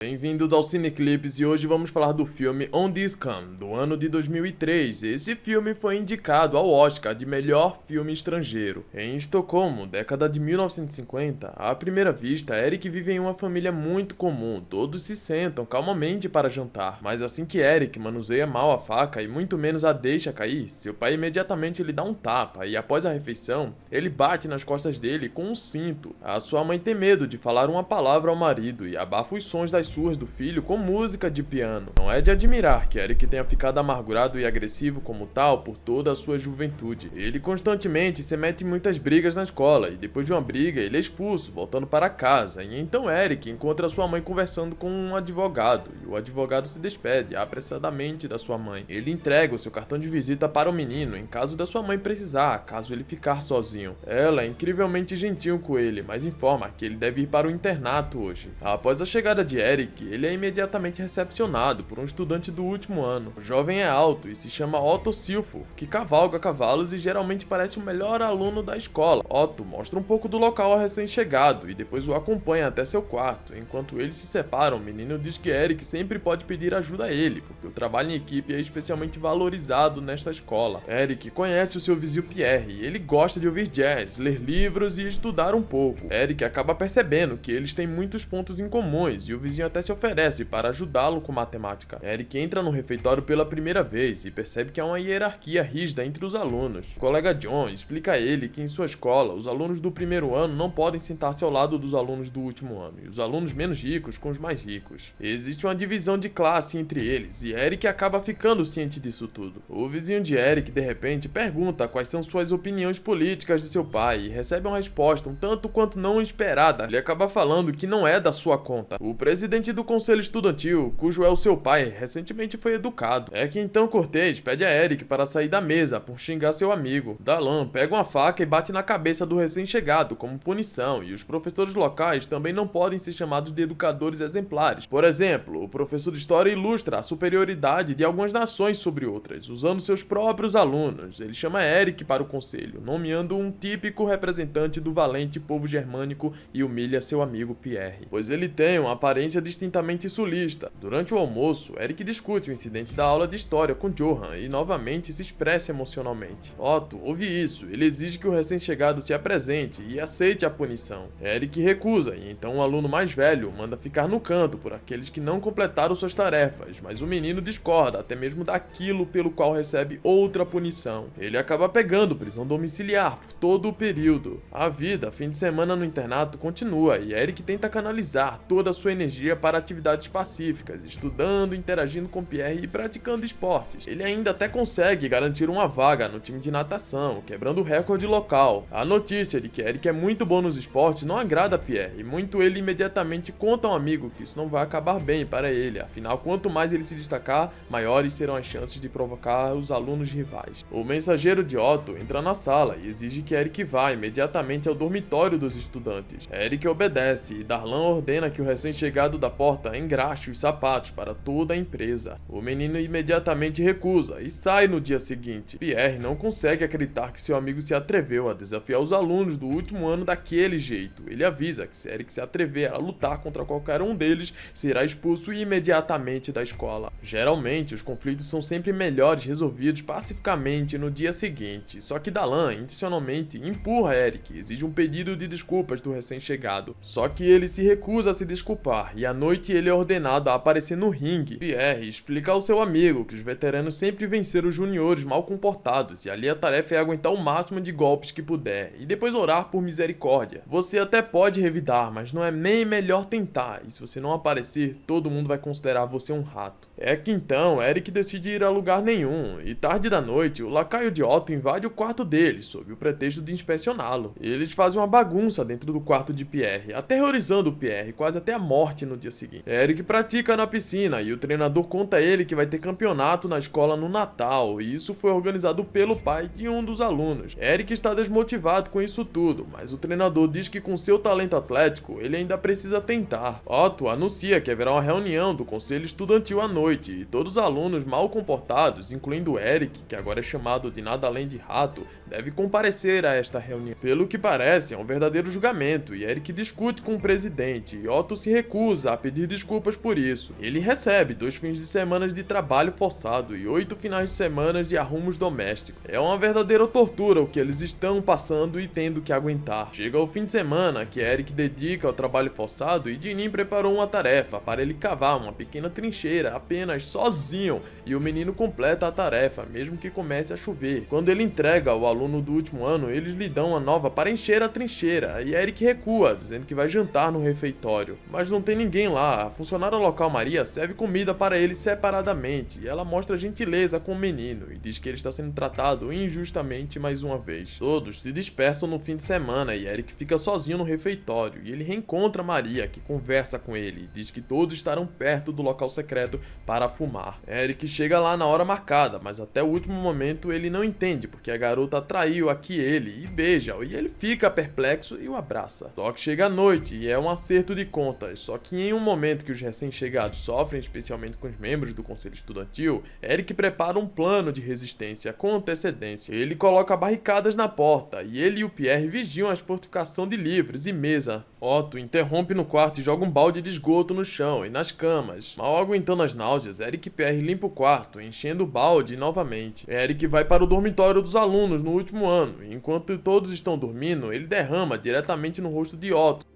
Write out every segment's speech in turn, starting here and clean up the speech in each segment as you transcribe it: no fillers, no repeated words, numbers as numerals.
Bem-vindos ao Cineclips e hoje vamos falar do filme On This Come, do ano de 2003. Esse filme foi indicado ao Oscar de melhor filme estrangeiro. Em Estocolmo, década de 1950, à primeira vista, Eric vive em uma família muito comum. Todos se sentam calmamente para jantar, mas assim que Eric manuseia mal a faca e muito menos a deixa cair, seu pai imediatamente lhe dá um tapa e após a refeição, ele bate nas costas dele com um cinto. A sua mãe tem medo de falar uma palavra ao marido e abafa os sons das surras do filho com música de piano. Não é de admirar que Eric tenha ficado amargurado e agressivo como tal por toda a sua juventude. Ele constantemente se mete em muitas brigas na escola e depois de uma briga ele é expulso, voltando para casa. E então Eric encontra sua mãe conversando com um advogado e o advogado se despede apressadamente da sua mãe. Ele entrega o seu cartão de visita para o menino em caso da sua mãe precisar, caso ele ficar sozinho. Ela é incrivelmente gentil com ele, mas informa que ele deve ir para o internato hoje. Após a chegada de Eric, ele é imediatamente recepcionado por um estudante do último ano. O jovem é alto e se chama Otto Silfo, que cavalga cavalos e geralmente parece o melhor aluno da escola. Otto mostra um pouco do local ao recém-chegado e depois o acompanha até seu quarto. Enquanto eles se separam, o menino diz que Eric sempre pode pedir ajuda a ele, porque o trabalho em equipe é especialmente valorizado nesta escola. Eric conhece o seu vizinho Pierre e ele gosta de ouvir jazz, ler livros e estudar um pouco. Eric acaba percebendo que eles têm muitos pontos em comuns e o vizinho até se oferece para ajudá-lo com matemática. Eric entra no refeitório pela primeira vez e percebe que há uma hierarquia rígida entre os alunos. O colega John explica a ele que em sua escola, os alunos do primeiro ano não podem sentar-se ao lado dos alunos do último ano, e os alunos menos ricos com os mais ricos. Existe uma divisão de classe entre eles, e Eric acaba ficando ciente disso tudo. O vizinho de Eric, de repente, pergunta quais são suas opiniões políticas de seu pai, e recebe uma resposta um tanto quanto não esperada. Ele acaba falando que não é da sua conta. O presidente do conselho estudantil, cujo é o seu pai, recentemente foi educado. É que então Cortez pede a Eric para sair da mesa por xingar seu amigo. Dalan pega uma faca e bate na cabeça do recém-chegado como punição, e os professores locais também não podem ser chamados de educadores exemplares. Por exemplo, o professor de história ilustra a superioridade de algumas nações sobre outras, usando seus próprios alunos. Ele chama Eric para o conselho, nomeando um típico representante do valente povo germânico e humilha seu amigo Pierre, pois ele tem uma aparência distintamente sulista. Durante o almoço, Eric discute o incidente da aula de história com Johan e novamente se expressa emocionalmente. Otto ouve isso, ele exige que o recém-chegado se apresente e aceite a punição. Eric recusa e então o aluno mais velho manda ficar no canto por aqueles que não completaram suas tarefas, mas o menino discorda até mesmo daquilo pelo qual recebe outra punição. Ele acaba pegando prisão domiciliar por todo o período. A vida, fim de semana no internato, continua e Eric tenta canalizar toda a sua energia para atividades pacíficas, estudando, interagindo com Pierre e praticando esportes. Ele ainda até consegue garantir uma vaga no time de natação, quebrando o recorde local. A notícia de que Eric é muito bom nos esportes não agrada a Pierre, e muito ele imediatamente conta a um amigo que isso não vai acabar bem para ele, afinal quanto mais ele se destacar, maiores serão as chances de provocar os alunos rivais. O mensageiro de Otto entra na sala e exige que Eric vá imediatamente ao dormitório dos estudantes. Eric obedece e Darlan ordena que o recém-chegado da porta engraxe os sapatos para toda a empresa. O menino imediatamente recusa e sai no dia seguinte. Pierre não consegue acreditar que seu amigo se atreveu a desafiar os alunos do último ano daquele jeito. Ele avisa que se Eric se atrever a lutar contra qualquer um deles, será expulso imediatamente da escola. Geralmente, os conflitos são sempre melhores resolvidos pacificamente no dia seguinte, só que Dalan intencionalmente empurra Eric e exige um pedido de desculpas do recém-chegado. Só que ele se recusa a se desculpar e à noite ele é ordenado a aparecer no ringue. Pierre explica ao seu amigo que os veteranos sempre venceram os juniores mal comportados e ali a tarefa é aguentar o máximo de golpes que puder e depois orar por misericórdia. Você até pode revidar, mas não é nem melhor tentar, e se você não aparecer, todo mundo vai considerar você um rato. É que então Eric decide ir a lugar nenhum e tarde da noite o lacaio de Otto invade o quarto dele sob o pretexto de inspecioná-lo. Eles fazem uma bagunça dentro do quarto de Pierre, aterrorizando Pierre quase até a morte no dia seguinte. Eric pratica na piscina e o treinador conta a ele que vai ter campeonato na escola no Natal e isso foi organizado pelo pai de um dos alunos. Eric está desmotivado com isso tudo, mas o treinador diz que com seu talento atlético ele ainda precisa tentar. Otto anuncia que haverá uma reunião do conselho estudantil à noite noite e todos os alunos mal comportados, incluindo Eric, que agora é chamado de nada além de rato, deve comparecer a esta reunião. Pelo que parece, é um verdadeiro julgamento e Eric discute com o presidente e Otto se recusa a pedir desculpas por isso. Ele recebe 2 fins de semana de trabalho forçado e 8 finais de semana de arrumos domésticos. É uma verdadeira tortura o que eles estão passando e tendo que aguentar. Chega o fim de semana que Eric dedica ao trabalho forçado e Jinin preparou uma tarefa para ele cavar uma pequena trincheira apenas sozinho e o menino completa a tarefa, mesmo que comece a chover. Quando ele entrega ao aluno do último ano, eles lhe dão uma nova para encher a trincheira e Eric recua, dizendo que vai jantar no refeitório. Mas não tem ninguém lá. A funcionária local Maria serve comida para ele separadamente e ela mostra gentileza com o menino e diz que ele está sendo tratado injustamente mais uma vez. Todos se dispersam no fim de semana e Eric fica sozinho no refeitório e ele reencontra Maria, que conversa com ele e diz que todos estarão perto do local secreto para fumar. Eric chega lá na hora marcada, mas até o último momento ele não entende porque a garota traiu aqui ele e beija e ele fica perplexo e o abraça. Só que chega a noite e é um acerto de contas, só que em um momento que os recém-chegados sofrem, especialmente com os membros do conselho estudantil, Eric prepara um plano de resistência com antecedência. Ele coloca barricadas na porta e ele e o Pierre vigiam as fortificações de livros e mesa. Otto interrompe no quarto e joga um balde de esgoto no chão e nas camas. Mal aguentando as náuseas, Eric e Pierre limpam o quarto, enchendo o balde novamente. Eric vai para o dormitório dos alunos no último ano, e enquanto todos estão dormindo, ele derrama diretamente no rosto de Otto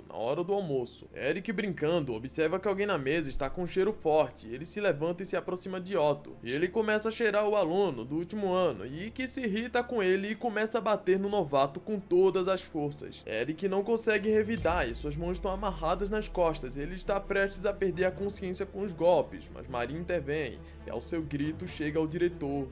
na hora do almoço. Eric, brincando, observa que alguém na mesa está com um cheiro forte. Ele se levanta e se aproxima de Otto. E ele começa a cheirar o aluno do último ano e que se irrita com ele e começa a bater no novato com todas as forças. Eric não consegue revidar e suas mãos estão amarradas nas costas. Ele está prestes a perder a consciência com os golpes, mas Maria intervém e ao seu grito chega ao diretor.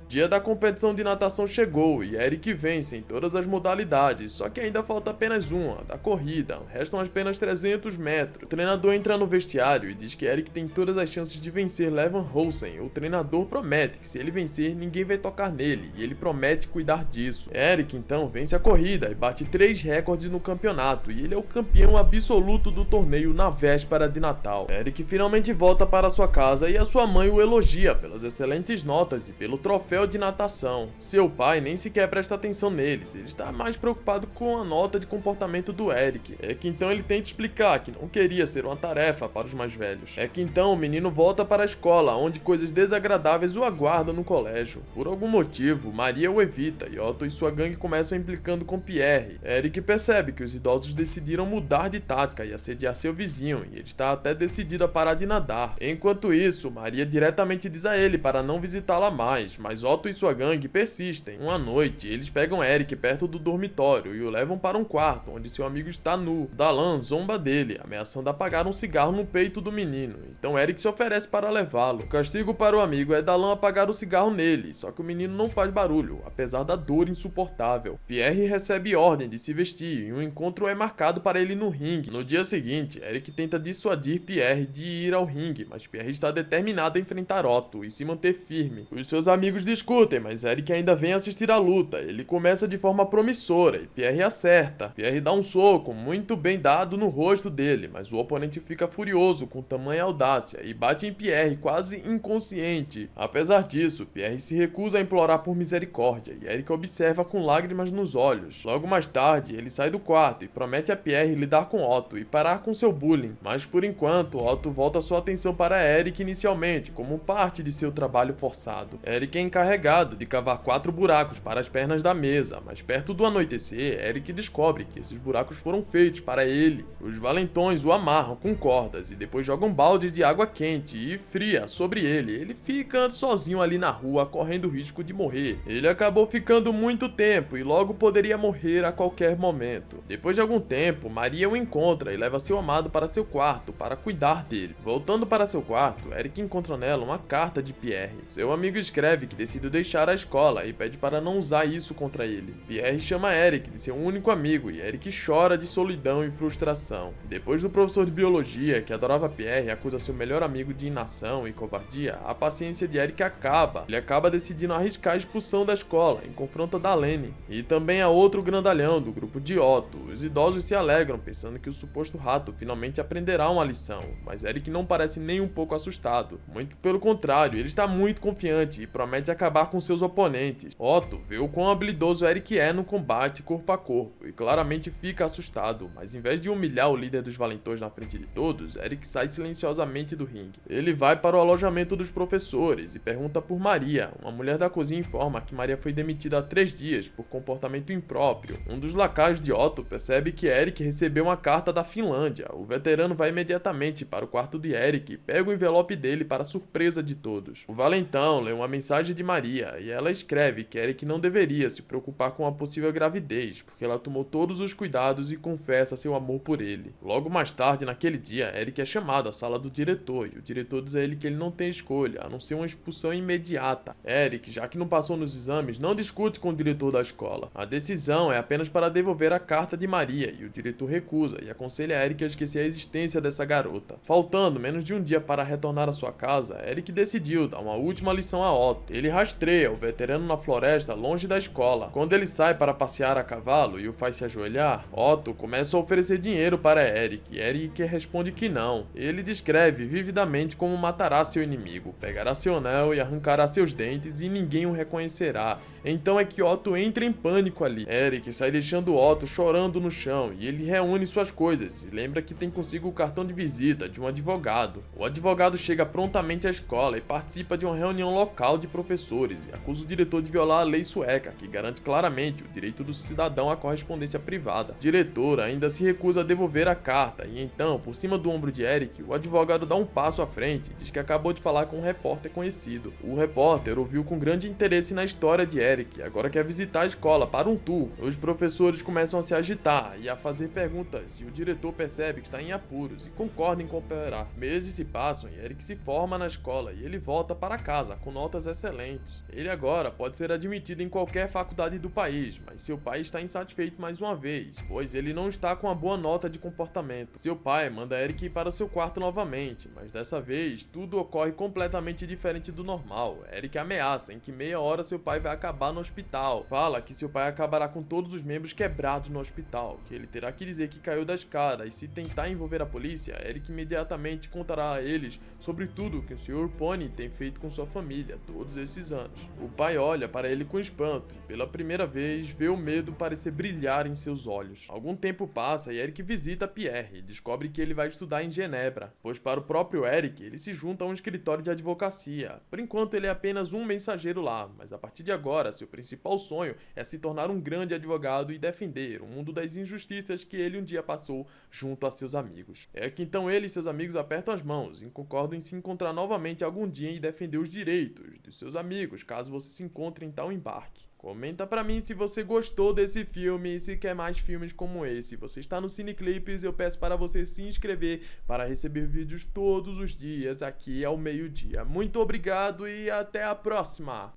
Dia da competição de natação chegou e Eric vence em todas as modalidades, só que ainda falta apenas uma, da corrida, restam apenas 300 metros. O treinador entra no vestiário e diz que Eric tem todas as chances de vencer Levan Olsen. O treinador promete que se ele vencer, ninguém vai tocar nele, e ele promete cuidar disso. Eric então vence a corrida e bate 3 recordes no campeonato, e ele é o campeão absoluto do torneio na véspera de Natal. Eric finalmente volta para sua casa e a sua mãe o elogia pelas excelentes notas e pelo troféu de natação. Seu pai nem sequer presta atenção neles, ele está mais preocupado com a nota de comportamento do Eric. É que então ele tenta explicar que não queria ser uma tarefa para os mais velhos. É que então o menino volta para a escola, onde coisas desagradáveis o aguardam no colégio. Por algum motivo, Maria o evita e Otto e sua gangue começam implicando com Pierre. Eric percebe que os idosos decidiram mudar de tática e assediar seu vizinho, e ele está até decidido a parar de nadar. Enquanto isso, Maria diretamente diz a ele para não visitá-la mais, mas Otto e sua gangue persistem. Uma noite, eles pegam Eric perto do dormitório e o levam para um quarto, onde seu amigo está nu. Dalan zomba dele, ameaçando apagar um cigarro no peito do menino. Então Eric se oferece para levá-lo. O castigo para o amigo é Dalan apagar o cigarro nele, só que o menino não faz barulho, apesar da dor insuportável. Pierre recebe ordem de se vestir e um encontro é marcado para ele no ringue. No dia seguinte, Eric tenta dissuadir Pierre de ir ao ringue, mas Pierre está determinado a enfrentar Otto e se manter firme. Os seus amigos discutem, mas Eric ainda vem assistir à luta. Ele começa de forma promissora e Pierre acerta. Pierre dá um soco muito bem dado no rosto dele, mas o oponente fica furioso com tamanha audácia e bate em Pierre quase inconsciente. Apesar disso, Pierre se recusa a implorar por misericórdia e Eric observa com lágrimas nos olhos. Logo mais tarde, ele sai do quarto e promete a Pierre lidar com Otto e parar com seu bullying. Mas por enquanto, Otto volta sua atenção para Eric inicialmente, como parte de seu trabalho forçado. Eric é encarregado de cavar 4 buracos para as pernas da mesa, mas perto do anoitecer, Eric descobre que esses buracos foram feitos para ele. Os valentões o amarram com cordas e depois jogam baldes de água quente e fria sobre ele. Ele fica sozinho ali na rua, correndo o risco de morrer. Ele acabou ficando muito tempo e logo poderia morrer a qualquer momento. Depois de algum tempo, Maria o encontra e leva seu amado para seu quarto para cuidar dele. Voltando para seu quarto, Eric encontra nela uma carta de Pierre. Seu amigo escreve que decidiu decide deixar a escola e pede para não usar isso contra ele. Pierre chama Eric de seu único amigo e Eric chora de solidão e frustração. Depois do professor de biologia, que adorava Pierre, acusa seu melhor amigo de inação e covardia, a paciência de Eric acaba. Ele acaba decidindo arriscar a expulsão da escola em confronto a Darlene. E também há outro grandalhão do grupo de Otto. Os idosos se alegram pensando que o suposto rato finalmente aprenderá uma lição, mas Eric não parece nem um pouco assustado. Muito pelo contrário, ele está muito confiante e promete acabar com seus oponentes. Otto vê o quão habilidoso Eric é no combate corpo a corpo e claramente fica assustado, mas em vez de humilhar o líder dos valentões na frente de todos, Eric sai silenciosamente do ringue. Ele vai para o alojamento dos professores e pergunta por Maria. Uma mulher da cozinha informa que Maria foi demitida há 3 dias por comportamento impróprio. Um dos lacaios de Otto percebe que Eric recebeu uma carta da Finlândia. O veterano vai imediatamente para o quarto de Eric e pega o envelope dele para surpresa de todos. O valentão lê uma mensagem de Maria e ela escreve que Eric não deveria se preocupar com a possível gravidez, porque ela tomou todos os cuidados e confessa seu amor por ele. Logo mais tarde, naquele dia, Eric é chamado à sala do diretor e o diretor diz a ele que ele não tem escolha, a não ser uma expulsão imediata. Eric, já que não passou nos exames, não discute com o diretor da escola. A decisão é apenas para devolver a carta de Maria e o diretor recusa e aconselha Eric a esquecer a existência dessa garota. Faltando menos de um dia para retornar à sua casa, Eric decidiu dar uma última lição a Otto. Ele rastreia o veterano na floresta longe da escola. Quando ele sai para passear a cavalo e o faz se ajoelhar, Otto começa a oferecer dinheiro para Eric e Eric responde que não. Ele descreve vividamente como matará seu inimigo, pegará seu anel e arrancará seus dentes e ninguém o reconhecerá. Então é que Otto entra em pânico ali. Eric sai deixando Otto chorando no chão e ele reúne suas coisas e lembra que tem consigo o cartão de visita de um advogado. O advogado chega prontamente à escola e participa de uma reunião local de professores e acusa o diretor de violar a lei sueca, que garante claramente o direito do cidadão à correspondência privada. O diretor ainda se recusa a devolver a carta e então, por cima do ombro de Eric, o advogado dá um passo à frente e diz que acabou de falar com um repórter conhecido. O repórter ouviu com grande interesse na história de Eric e agora quer visitar a escola para um tour. Os professores começam a se agitar e a fazer perguntas e o diretor percebe que está em apuros e concorda em cooperar. Meses se passam e Eric se forma na escola e ele volta para casa com notas excelentes. Ele agora pode ser admitido em qualquer faculdade do país, mas seu pai está insatisfeito mais uma vez, pois ele não está com uma boa nota de comportamento. Seu pai manda Eric ir para seu quarto novamente, mas dessa vez tudo ocorre completamente diferente do normal. Eric ameaça em que meia hora seu pai vai acabar no hospital. Fala que seu pai acabará com todos os membros quebrados no hospital, que ele terá que dizer que caiu da escada e se tentar envolver a polícia, Eric imediatamente contará a eles sobre tudo que o Sr. Pony tem feito com sua família todos esses anos. O pai olha para ele com espanto e pela primeira vez vê o medo parecer brilhar em seus olhos. Algum tempo passa e Eric visita Pierre e descobre que ele vai estudar em Genebra, pois para o próprio Eric ele se junta a um escritório de advocacia. Por enquanto ele é apenas um mensageiro lá, mas a partir de agora seu principal sonho é se tornar um grande advogado e defender o mundo das injustiças que ele um dia passou junto a seus amigos. É que então ele e seus amigos apertam as mãos e concordam em se encontrar novamente algum dia e defender os direitos dos seus amigos, caso você se encontre em tal embarque. Comenta pra mim se você gostou desse filme e se quer mais filmes como esse. Se você está no Cineclips, eu peço para você se inscrever para receber vídeos todos os dias aqui ao meio-dia. Muito obrigado e até a próxima!